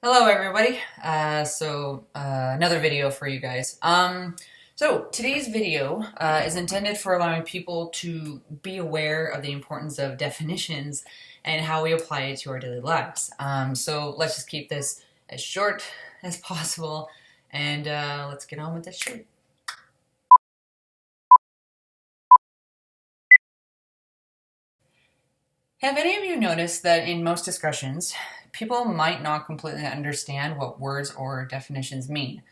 Hello, everybody. Another video for you guys. So today's video is intended for allowing people to be aware of the importance of definitions and how we apply it to our daily lives. So let's just keep this as short as possible, and let's get on with this shit. Have any of you noticed that in most discussions, people might not completely understand what words or definitions mean?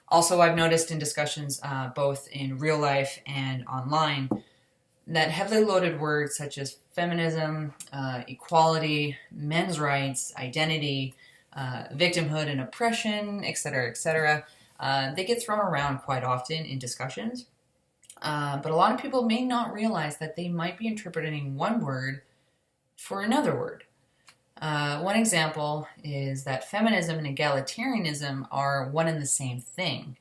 Also, I've noticed in discussions, both in real life and online, that heavily loaded words such as feminism, equality, men's rights, identity, victimhood and oppression, etc., they get thrown around quite often in discussions. But a lot of people may not realize that they might be interpreting one word for another word. One example is that feminism and egalitarianism are one and the same thing.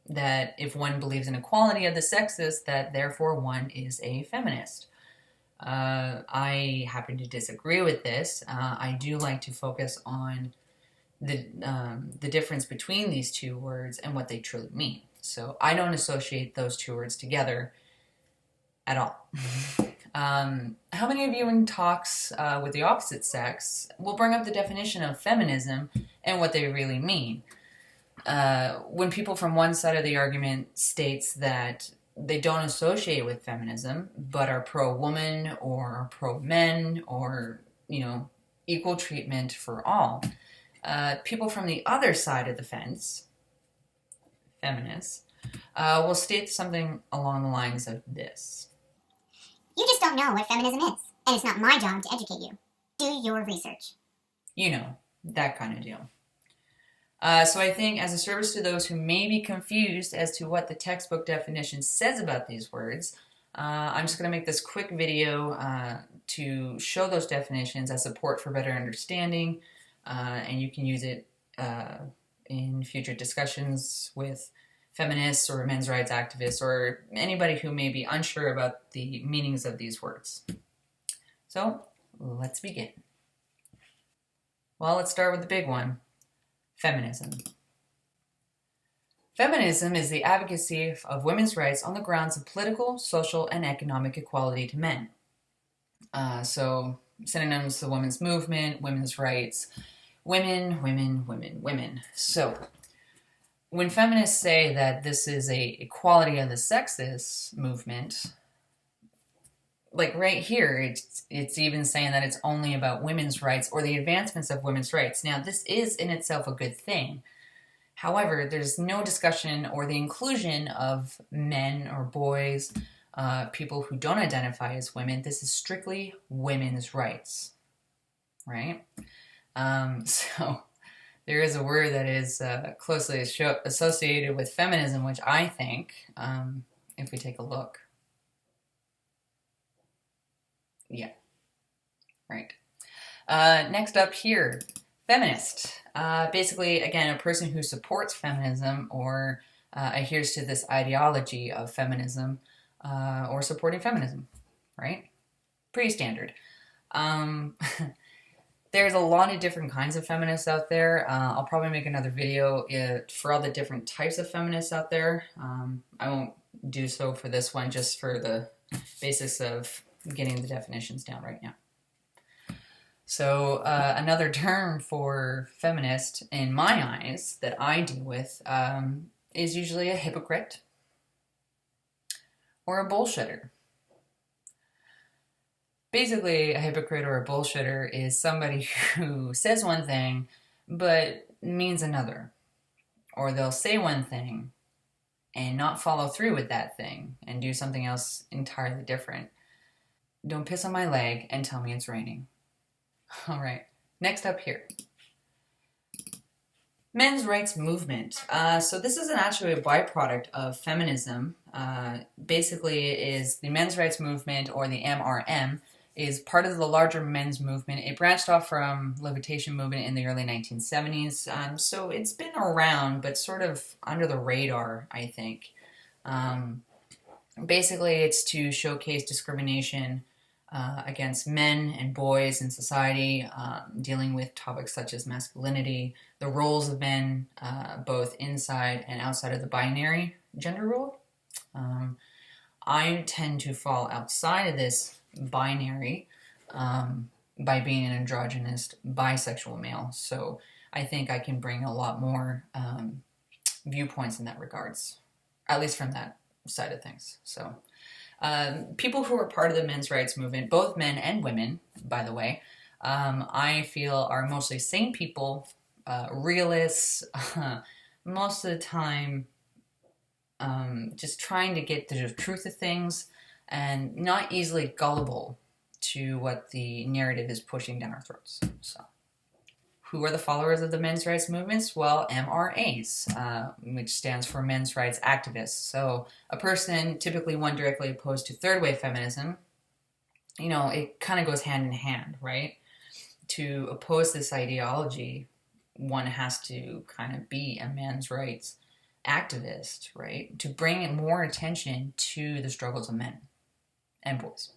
That if one believes in equality of the sexes, that therefore one is a feminist. I happen to disagree with this. I do like to focus on the difference between these two words and what they truly mean. So I don't associate those two words together at all. How many of you in talks with the opposite sex will bring up the definition of feminism and what they really mean? When people from one side of the argument states that they don't associate with feminism, but are pro-woman or pro-men or, equal treatment for all, people from the other side of the fence, feminists, will state something along the lines of this. You just don't know what feminism is, and it's not my job to educate you. Do your research. That kind of deal. So I think as a service to those who may be confused as to what the textbook definition says about these words, I'm just going to make this quick video to show those definitions as support for better understanding, and you can use it in future discussions with feminists or men's rights activists or anybody who may be unsure about the meanings of these words. So let's begin. Well, let's start with the big one, feminism. Feminism is the advocacy of women's rights on the grounds of political, social, and economic equality to men. So synonyms to women's movement, women's rights, women. So when feminists say that this is a equality of the sexes movement, like right here, it's even saying that it's only about women's rights or the advancements of women's rights. Now, this is in itself a good thing. However, there's no discussion or the inclusion of men or boys, people who don't identify as women. This is strictly women's rights, right? So there is a word that is closely associated with feminism, which I think, if we take a look. Yeah, right. Next up here, feminist. Basically, again, a person who supports feminism or adheres to this ideology of feminism or supporting feminism, right? Pretty standard. There's a lot of different kinds of feminists out there. I'll probably make another video for all the different types of feminists out there. I won't do so for this one, just for the basics of getting the definitions down right now. So another term for feminist, in my eyes, that I deal with is usually a hypocrite or a bullshitter. Basically, a hypocrite or a bullshitter is somebody who says one thing but means another. Or they'll say one thing and not follow through with that thing and do something else entirely different. Don't piss on my leg and tell me it's raining. All right, next up here. Men's rights movement. So this is actually a byproduct of feminism. Basically, it is the men's rights movement, or the MRM, is part of the larger men's movement. It branched off from levitation movement in the early 1970s. So it's been around, but sort of under the radar, I think. Basically, it's to showcase discrimination against men and boys in society, dealing with topics such as masculinity, the roles of men, both inside and outside of the binary gender role. I tend to fall outside of this binary by being an androgynous bisexual male. So I think I can bring a lot more viewpoints in that regards, at least from that side of things. So people who are part of the men's rights movement, both men and women, by the way, I feel are mostly sane people, realists, most of the time just trying to get to the truth of things and not easily gullible to what the narrative is pushing down our throats. So, who are the followers of the men's rights movements? Well, MRAs, which stands for men's rights activists. So, a person, typically one directly opposed to third wave feminism, it kind of goes hand in hand, right? To oppose this ideology, one has to kind of be a men's rights activist, right? To bring more attention to the struggles of men and boys.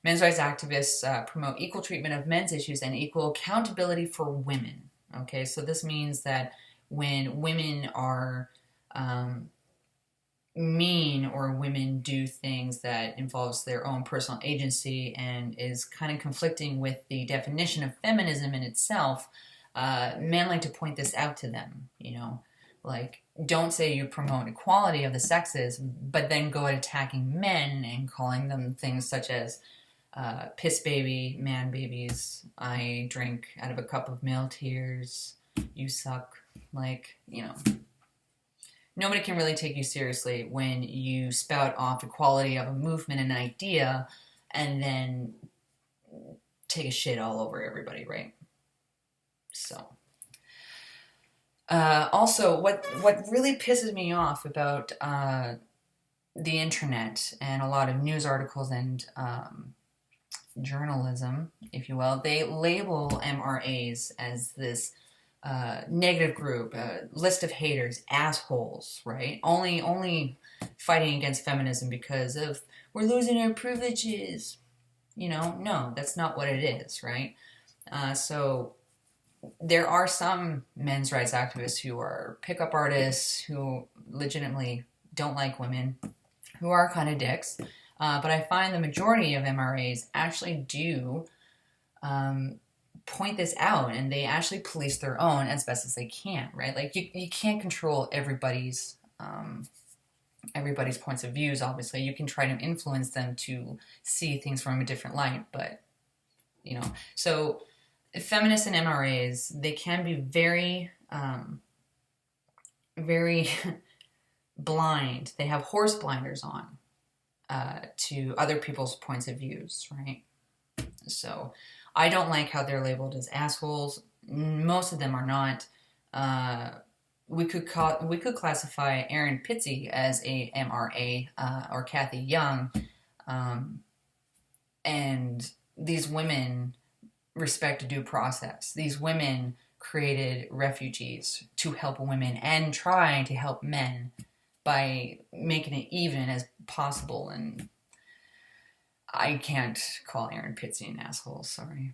Men's rights activists promote equal treatment of men's issues and equal accountability for women. Okay, so this means that when women are mean or women do things that involves their own personal agency and is kind of conflicting with the definition of feminism in itself, men like to point this out to them, like, don't say you promote equality of the sexes, but then go at attacking men and calling them things such as piss baby, man babies, I drink out of a cup of male tears, you suck. Nobody can really take you seriously when you spout off equality of a movement and an idea and then take a shit all over everybody, right? So... also, what really pisses me off about the internet and a lot of news articles and journalism, if you will, they label MRAs as this negative group, list of haters, assholes, right? Only fighting against feminism because of we're losing our privileges. No, that's not what it is, right? So there are some men's rights activists who are pickup artists who legitimately don't like women, who are kind of dicks. But I find the majority of MRAs actually do point this out, and they actually police their own as best as they can, right? Like you can't control everybody's points of views. Obviously, you can try to influence them to see things from a different light, but so. Feminists and MRAs, they can be very, very blind. They have horse blinders on to other people's points of views, right? So I don't like how they're labeled as assholes. Most of them are not. We could classify Erin Pitsey as a MRA or Kathy Young, and these women respect due process. These women created refugees to help women and try to help men by making it even as possible. And I can't call Erin Pitsey an asshole, sorry.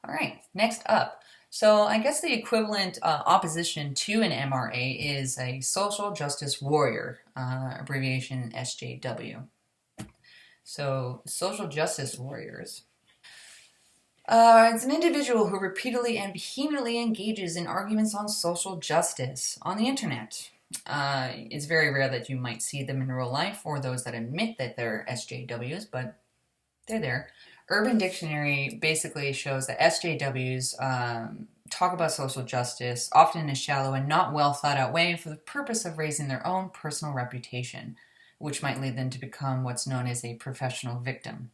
All right, next up. So I guess the equivalent opposition to an MRA is a social justice warrior, abbreviation SJW. So social justice warriors. It's an individual who repeatedly and vehemently engages in arguments on social justice on the internet. It's very rare that you might see them in real life or those that admit that they're SJWs, but they're there. Urban Dictionary basically shows that SJWs talk about social justice, often in a shallow and not well thought out way for the purpose of raising their own personal reputation, which might lead them to become what's known as a professional victim.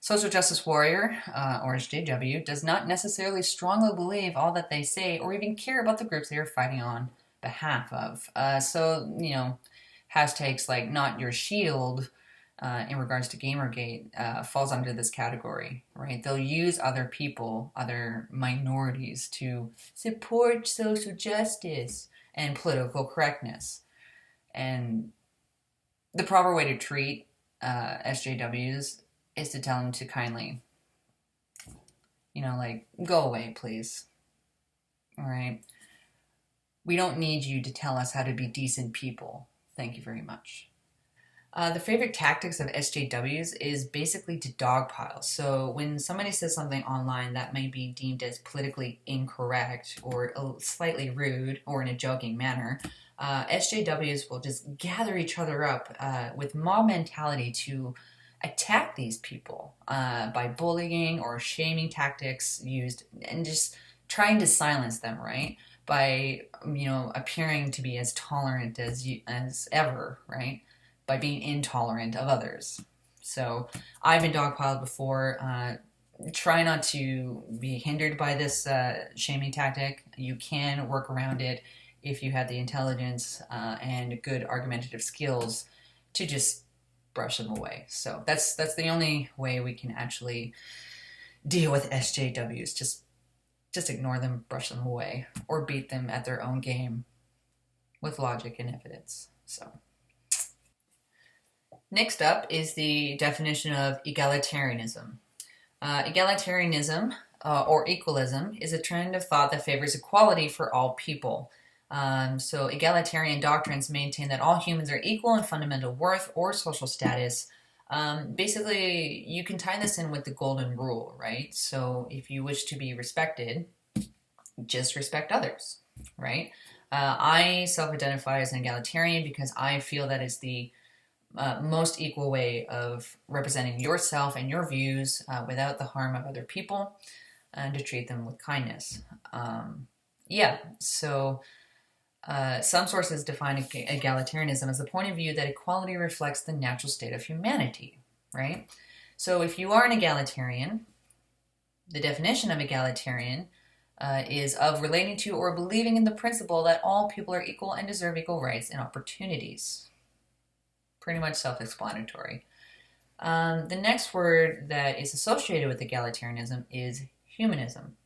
Social justice warrior, or SJW, does not necessarily strongly believe all that they say or even care about the groups they are fighting on behalf of. So, hashtags like not your shield in regards to Gamergate falls under this category, right? They'll use other people, other minorities to support social justice and political correctness. And the proper way to treat SJWs is to tell them to kindly, like, go away, please. All right? We don't need you to tell us how to be decent people. Thank you very much. The favorite tactics of SJWs is basically to dogpile. So when somebody says something online that may be deemed as politically incorrect or slightly rude or in a joking manner, SJWs will just gather each other up with mob mentality to attack these people by bullying or shaming tactics used and just trying to silence them, right? By appearing to be as tolerant as ever, right? By being intolerant of others. So I've been dogpiled before. Try not to be hindered by this shaming tactic. You can work around it if you have the intelligence and good argumentative skills to just brush them away. So that's the only way we can actually deal with SJWs. Just ignore them, brush them away, or beat them at their own game with logic and evidence. So next up is the definition of egalitarianism. Egalitarianism, or equalism, is a trend of thought that favors equality for all people. So egalitarian doctrines maintain that all humans are equal in fundamental worth or social status. Basically, you can tie this in with the golden rule, right? So if you wish to be respected, just respect others, right? I self-identify as an egalitarian because I feel that it's the most equal way of representing yourself and your views without the harm of other people and to treat them with kindness. So some sources define egalitarianism as the point of view that equality reflects the natural state of humanity, right? So if you are an egalitarian, the definition of egalitarian is of relating to or believing in the principle that all people are equal and deserve equal rights and opportunities. Pretty much self-explanatory. The next word that is associated with egalitarianism is humanism.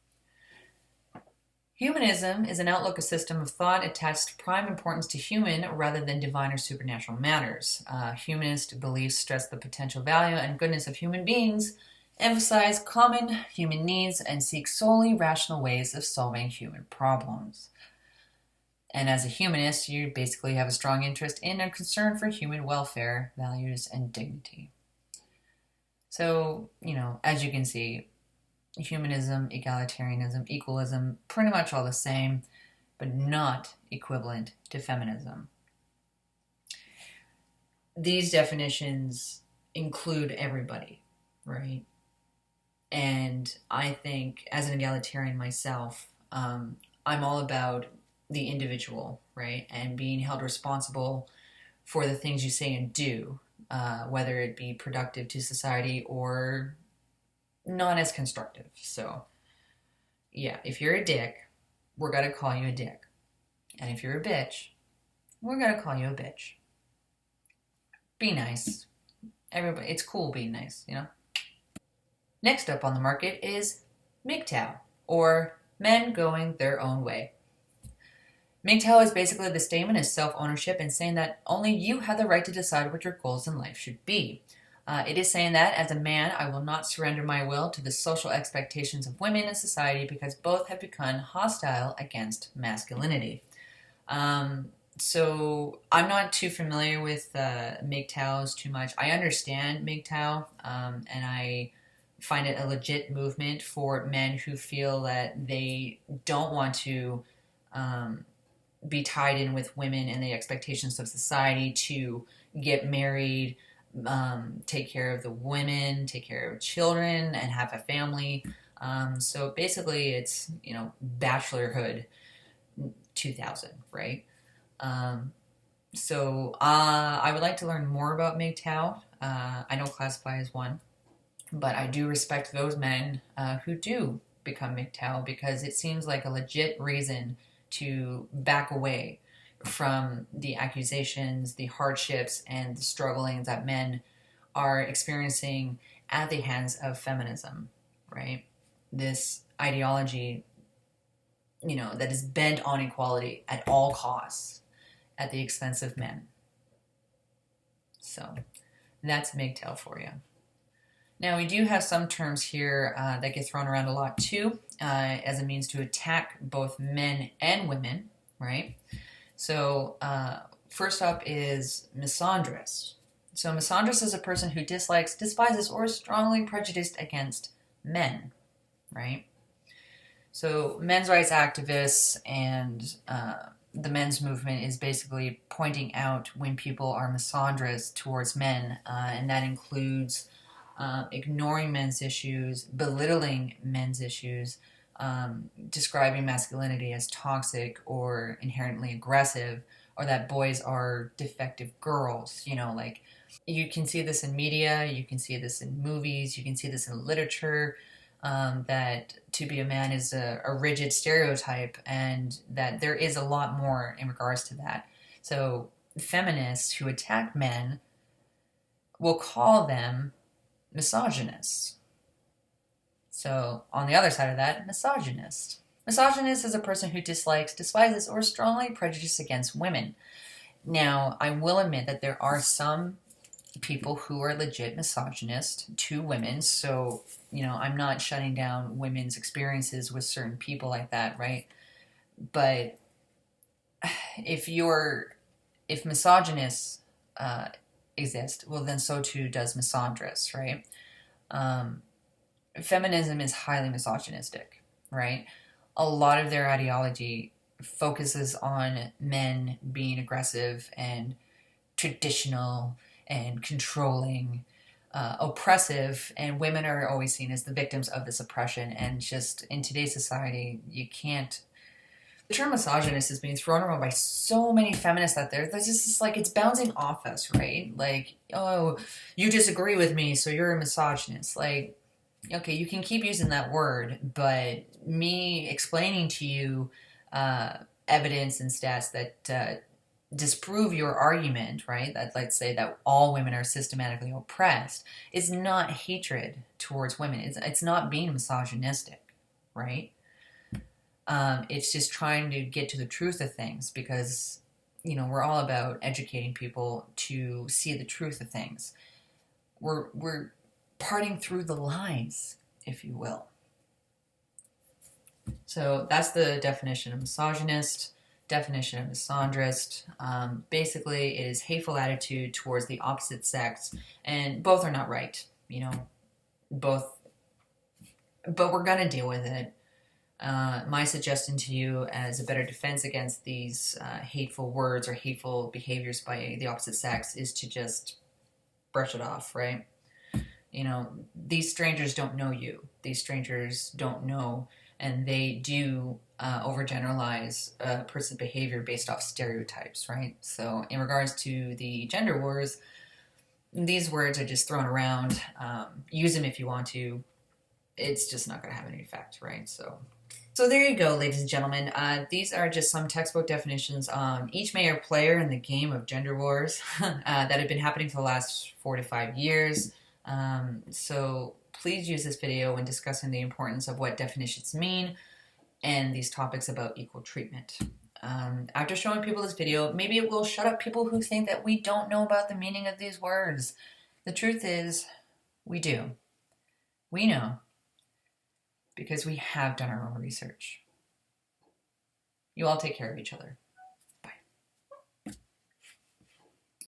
Humanism is an outlook, a system of thought attached prime importance to human rather than divine or supernatural matters. Humanist beliefs stress the potential value and goodness of human beings, emphasize common human needs, and seek solely rational ways of solving human problems. And as a humanist, you basically have a strong interest in and concern for human welfare, values, and dignity. So, as you can see, humanism, egalitarianism, equalism, pretty much all the same, but not equivalent to feminism. These definitions include everybody, right? And I think, as an egalitarian myself, I'm all about the individual, right? And being held responsible for the things you say and do, whether it be productive to society or not as constructive. So, yeah, if you're a dick, we're going to call you a dick. And if you're a bitch, we're going to call you a bitch. Be nice. Everybody, it's cool being nice, Next up on the market is MGTOW, or men going their own way. MGTOW is basically the statement of self-ownership and saying that only you have the right to decide what your goals in life should be. It is saying that, as a man, I will not surrender my will to the social expectations of women in society because both have become hostile against masculinity. So I'm not too familiar with MGTOWs too much. I understand MGTOW, and I find it a legit movement for men who feel that they don't want to be tied in with women and the expectations of society to get married, take care of the women, take care of children, and have a family. So basically it's, bachelorhood 2000, right? So I would like to learn more about MGTOW. I don't classify as one, but I do respect those men who do become MGTOW because it seems like a legit reason to back away from the accusations, the hardships, and the strugglings that men are experiencing at the hands of feminism, right? This ideology, that is bent on equality at all costs at the expense of men. So That's MGTOW for you. Now, we do have some terms here that get thrown around a lot too, as a means to attack both men and women, right? So, first up is misandrist. So, misandrist is a person who dislikes, despises, or is strongly prejudiced against men, right? So, men's rights activists and the men's movement is basically pointing out when people are misandrist towards men, and that includes ignoring men's issues, belittling men's issues, describing masculinity as toxic or inherently aggressive, or that boys are defective girls. Like, you can see this in media, you can see this in movies, you can see this in literature, that to be a man is a rigid stereotype, and that there is a lot more in regards to that. So feminists who attack men will call them misogynists. So on the other side of that, misogynist. Misogynist is a person who dislikes, despises, or strongly prejudiced against women. Now, I will admit that there are some people who are legit misogynist to women, so, I'm not shutting down women's experiences with certain people like that, right? But if misogynists exist, well, then so too does misandrist, right? Feminism is highly misogynistic, right? A lot of their ideology focuses on men being aggressive and traditional and controlling, oppressive, and women are always seen as the victims of this oppression. And just in today's society, you can't. The term misogynist is being thrown around by so many feminists out there. That's just like, it's bouncing off us, right? Like, oh, you disagree with me, so you're a misogynist. Like, okay, you can keep using that word, but me explaining to you evidence and stats that disprove your argument, right? That, let's say that all women are systematically oppressed, is not hatred towards women. It's not being misogynistic, right? It's just trying to get to the truth of things, because, we're all about educating people to see the truth of things. We're parting through the lines, if you will. So that's the definition of misogynist. Definition of misandrist, basically, is hateful attitude towards the opposite sex, and both are not right. Both, but we're gonna deal with it. My suggestion to you as a better defense against these hateful words or hateful behaviors by the opposite sex is to just brush it off, right? These strangers don't know you. These strangers don't know, and they do overgeneralize a person's behavior based off stereotypes, right? So in regards to the gender wars, these words are just thrown around. Use them if you want to. It's just not going to have any effect, right? So there you go, ladies and gentlemen. These are just some textbook definitions on each major player in the game of gender wars that have been happening for the last 4 to 5 years. So please use this video when discussing the importance of what definitions mean and these topics about equal treatment. After showing people this video, maybe it will shut up people who think that we don't know about the meaning of these words. The truth is, we do. We know, because we have done our own research. You all take care of each other.